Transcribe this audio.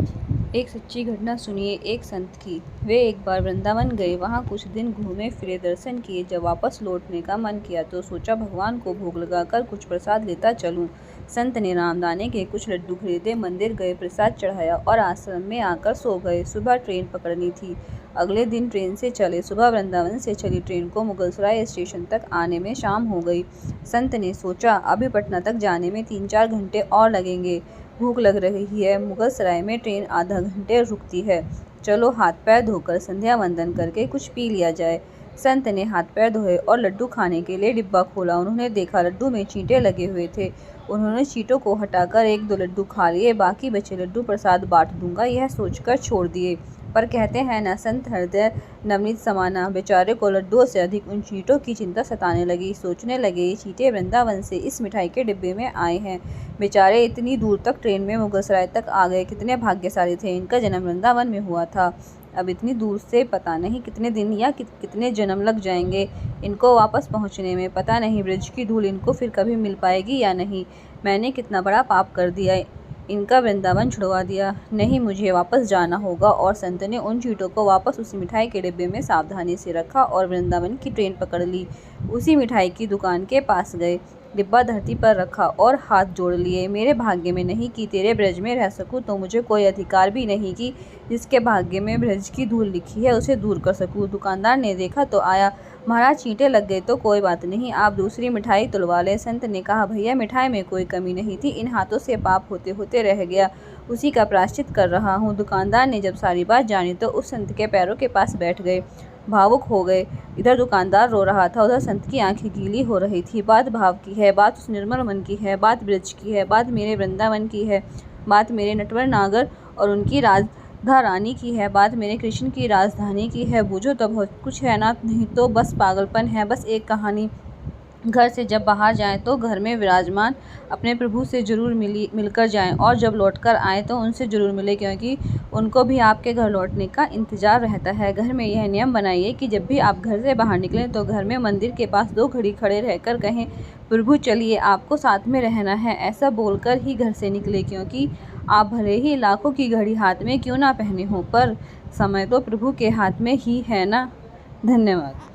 एक सच्ची घटना सुनिए एक संत की। वे एक बार वृंदावन गए, वहाँ कुछ दिन घूमे फिरे, दर्शन किए। जब वापस लौटने का मन किया तो सोचा भगवान को भोग लगाकर कुछ प्रसाद लेता चलूं। संत ने रामदाने के कुछ लड्डू खरीदे, मंदिर गए, प्रसाद चढ़ाया और आश्रम में आकर सो गए। सुबह ट्रेन पकड़नी थी, अगले दिन ट्रेन से चले। सुबह वृंदावन से चली ट्रेन को मुगलसराय स्टेशन तक आने में शाम हो गई। संत ने सोचा अभी पटना तक जाने में 3-4 घंटे और लगेंगे। भूख लग रही है, मुगलसराय में ट्रेन आधा घंटे रुकती है। चलो हाथ पैर धोकर संध्या वंदन करके कुछ पी लिया जाए। संत ने हाथ पैर धोए और लड्डू खाने के लिए डिब्बा खोला। उन्होंने देखा लड्डू में चींटे लगे हुए थे। उन्होंने चींटों को हटाकर 1-2 लड्डू खा लिए, बाकी बचे लड्डू प्रसाद बांट दूंगा यह सोचकर छोड़ दिए। पर कहते हैं न, संत हृदय नवनीत समाना। बेचारे को लड्डुओं से अधिक उन चींटों की चिंता सताने लगी। सोचने लगे ये चींटे वृंदावन से इस मिठाई के डिब्बे में आए हैं। बेचारे इतनी दूर तक ट्रेन में मुगलसराय तक आ गए, कितने भाग्यशाली थे। इनका जन्म वृंदावन में हुआ था। अब इतनी दूर से पता नहीं कितने दिन या कितने जन्म लग जाएंगे इनको वापस पहुंचने में। पता नहीं ब्रज की धूल इनको फिर कभी मिल पाएगी या नहीं। मैंने कितना बड़ा पाप कर दिया, इनका वृंदावन छुड़वा दिया। नहीं, मुझे वापस जाना होगा। और संत ने उन चींटों को वापस उसी मिठाई के डिब्बे में सावधानी से रखा और वृंदावन की ट्रेन पकड़ ली। उसी मिठाई की दुकान के पास गए, डिब्बा धरती पर रखा और हाथ जोड़ लिए। मेरे भाग्य में नहीं कि तेरे ब्रज में रह सकूं, तो मुझे कोई अधिकार भी नहीं कि जिसके भाग्य में ब्रज की धूल लिखी है उसे दूर कर सकूं। दुकानदार ने देखा तो आया, महाराज चींटे लग गए तो कोई बात नहीं, आप दूसरी मिठाई तुलवा लें। संत ने कहा भैया मिठाई में कोई कमी नहीं थी, इन हाथों से पाप होते होते रह गया, उसी का प्रायश्चित कर रहा हूँ। दुकानदार ने जब सारी बात जानी तो उस संत के पैरों के पास बैठ गए, भावुक हो गए। इधर दुकानदार रो रहा था, उधर संत की आंखें गीली हो रही थी। बात भाव की है, बात उस निर्मल मन की है, बात ब्रज की है, बात मेरे वृंदावन की है, बात मेरे नटवर नागर और उनकी राधा रानी की है, बात मेरे कृष्ण की राजधानी की है। बूझो तो बहुत कुछ है ना, नहीं तो बस पागलपन है। बस एक कहानी, घर से जब बाहर जाएं तो घर में विराजमान अपने प्रभु से जरूर मिलकर जाएं, और जब लौटकर आएं तो उनसे जरूर मिलें, क्योंकि उनको भी आपके घर लौटने का इंतजार रहता है। घर में यह नियम बनाइए कि जब भी आप घर से बाहर निकलें तो घर में मंदिर के पास 2 घड़ी खड़े रहकर कहें प्रभु चलिए आपको साथ में रहना है। ऐसा बोलकर ही घर से निकले, क्योंकि आप भले ही लाखों की घड़ी हाथ में क्यों ना पहने हो, पर समय तो प्रभु के हाथ में ही है ना। धन्यवाद।